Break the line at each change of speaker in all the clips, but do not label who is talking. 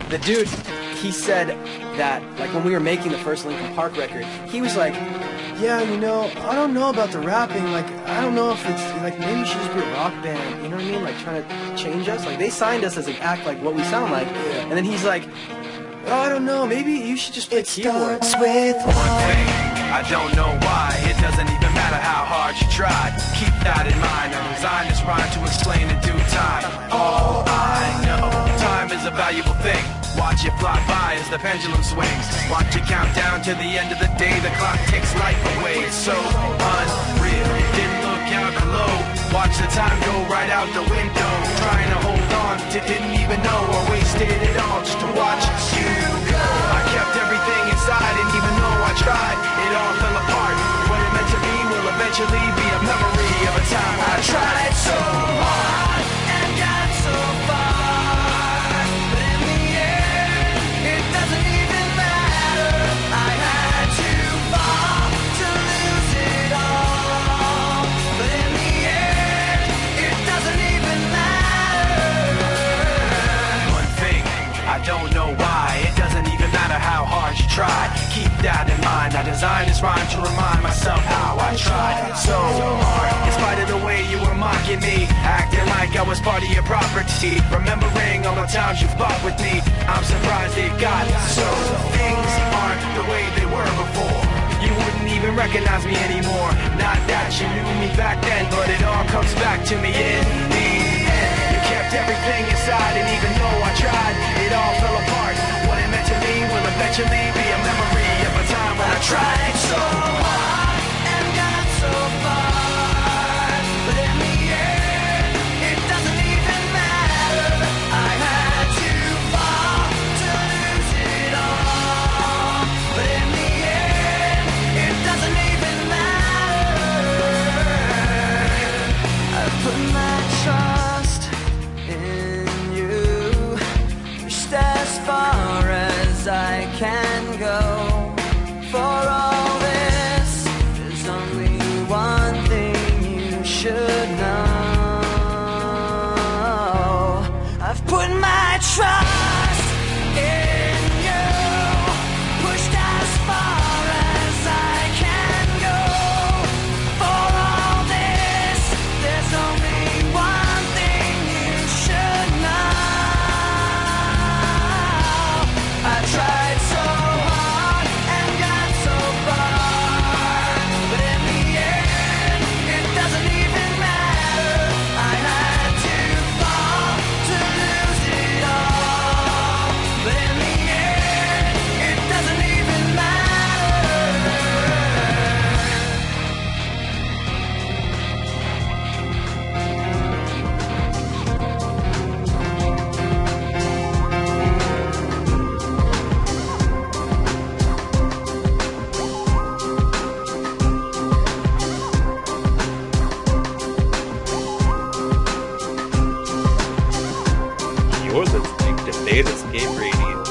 the dude, he said that, like, when we were making the first Linkin Park record, he was like, yeah, you know, I don't know about the rapping, like, I don't know if it's, like, maybe we should just be a rock band, you know what I mean, like, trying to change us, like, they signed us as an act like what we sound like, and then he's like, oh, I don't know, maybe you should just play keyboard.
Starts with one thing, I don't know why, it doesn't even matter how hard you try, keep that in mind, I designed this rhyme to explain in due time, all I know, time is a valuable thing. Watch it fly by as the pendulum swings. Watch it count down to the end of the day. The clock takes life away. It's so unreal. Didn't look out below. Watch the time go right out the window. Trying to hold on to didn't even know or wasted it all just to watch you go. I kept everything inside and even though I tried, it all fell apart. What it meant to be will eventually be a memory of a time when I tried so hard and got so far. Don't know why, it doesn't even matter how hard you try. Keep that in mind, I designed this rhyme to remind myself how I tried so hard. In spite of the way you were mocking me, acting like I was part of your property, remembering all the times you fought with me, I'm surprised it got so. Things aren't the way they were before. You wouldn't even recognize me anymore. Not that you knew me back then, but it all comes back to me in the end. You kept everything inside and even though I tried, it all fell apart. What it meant to me will eventually be a memory of a time when I tried so hard and got so far. But in the end, it doesn't even matter. I had to fall to lose it all. But in the end, it doesn't even matter. I put my trust in you, pushed as far as I can go. For all this, there's only one thing you should know. I've put my trust in you, pushed as far as I can go. For all this, there's only one thing you should know. I tried so hard and got so far, but in the end, it doesn't even matter. I had to fall to lose it all, but in the end, it doesn't even matter.
You're listening to Latest Game Radio.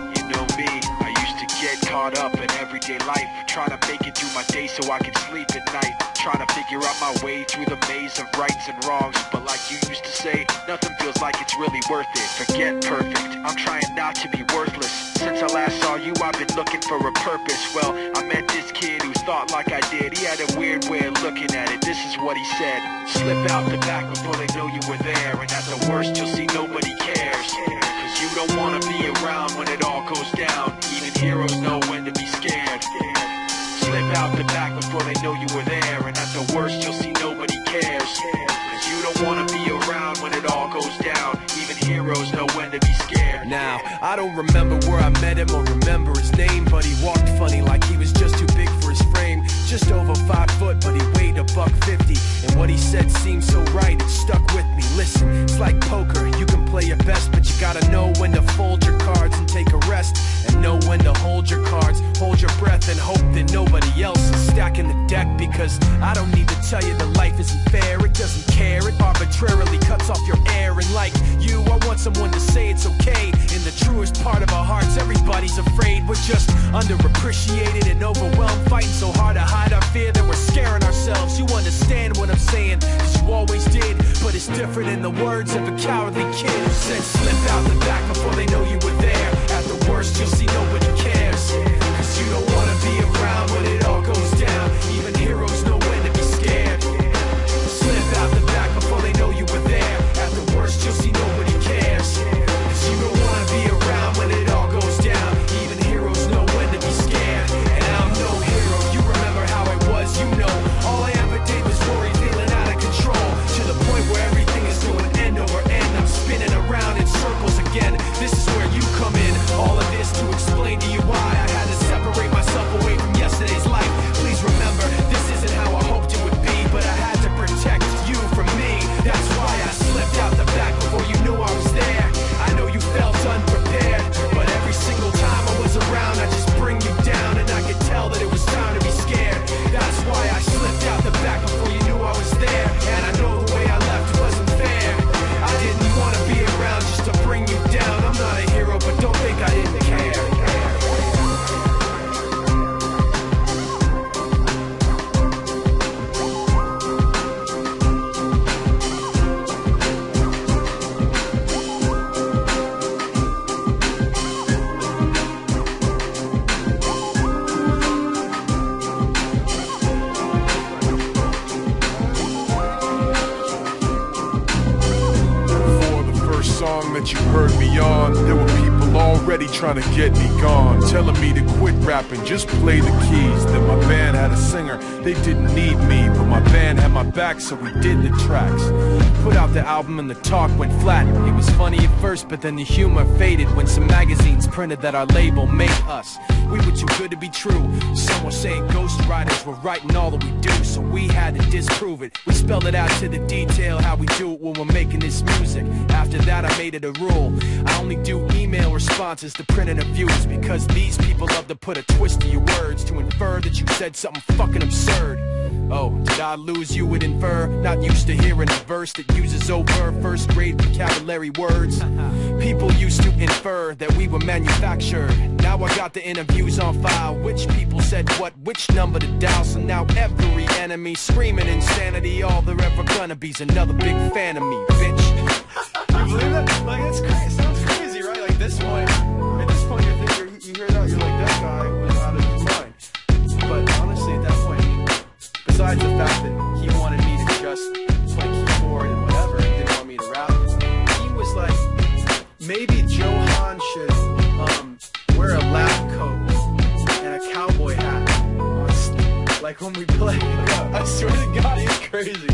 You know me, I used to get caught up in everyday life, trying to make it through my day so I could sleep at night, trying to figure out my way through the maze of rights and wrongs. But like you used to say, nothing feels like it's really worth it. Forget perfect, I'm trying not to be worthless. Since I last saw you, I've been looking for a purpose. Well, I met this kid who thought like I did. He had a weird way of looking at it. This is what he said: slip out the back before they know you were there, and at the worst you'll see nobody cares. Cause you don't wanna be around when it all goes down. Even heroes know when to be scared. Slip out the back before they know you were there, and at the worst you'll see nobody cares. Cause you don't wanna be around when it all goes down. Even heroes know when to be scared.
Now, I don't remember where I met him or remember his name, but he walked funny like he was just too big for his frame. Just over 5 foot, but he weighed $150. And what he said seemed so right, it stuck with me. Listen, it's like poker, you can play your best, but you gotta know when to fold your cards and take a rest, and know when to hold your cards, hold your breath, and hope that nobody else is stacking the deck. Because I don't need to tell you that life isn't fair, it doesn't care, it arbitrarily cuts off your air. And like you, I want someone to say it's okay. In the truest part of our hearts, everybody's afraid. We're just underappreciated and overwhelmed, fighting so hard to hide our fear that we're scaring ourselves. You understand what I'm saying, 'cause you always did, but it's different in the words of a cowardly kid who said slip out the back before they know you were there. At the worst you'll see nobody cares, 'cause you don't wanna be around when it all goes down. Even heroes know when to be scared. Slip out the back before they know you were there. At the worst you'll see nobody cares, 'cause you don't wanna be around when it all goes down. Even heroes know when to be scared. And I'm no hero, you remember how it was, you know. All I ever did was worry, feeling out of control, to the point where everything is going end over end. I'm spinning around in circles again. This is where you come in. All of this to explain to you why I had to separate myself away from yesterday's life. Please remember, this isn't how I hoped it would be, but I had to protect you from me. That's why I slipped out the back before you knew I was there. I know you felt unprepared, but every single time I was around I just bring you down, and I could tell that it was time to be scared. That's why I slipped out the back before you knew I was there. And I know the way I left wasn't fair. I didn't want to be around just to bring you down. I'm not a hero, but don't think I didn't care. Song that you heard me on, there were people already trying to get me gone, telling me to quit rapping, just play the keys. Then my band had a singer, they didn't need me, but my band had my back, so we did the tracks. Put out the album and the talk went flat. It was funny at first, but then the humor faded when some magazines printed that our label made us. We were too good to be true. Some were saying ghostwriters were writing all that we do, so we had to disprove it. We spelled it out to the detail how we do it when we're making this music. After that I made it a rule. I only do email responses to print interviews, because these people love to put a twist to your words to infer that you said something fucking absurd. Oh, did I lose you with infer? Not used to hearing a verse that uses over first grade vocabulary words. People used to infer that we were manufactured. Now I got the interviews on file, which people said what, which number to dial. So now every enemy screaming insanity. All they're ever gonna be's another big fan of me, bitch. You believe that? Like, it's crazy. It sounds crazy, right? Like, at this point you hear that, you're like, that guy was out of his mind. But honestly, at that point, besides the fact that he wanted me to just play keyboard and whatever, he didn't want me to rap, he was like, maybe Johan should wear a lab coat and a cowboy hat, like when we play. I swear to God, he's crazy.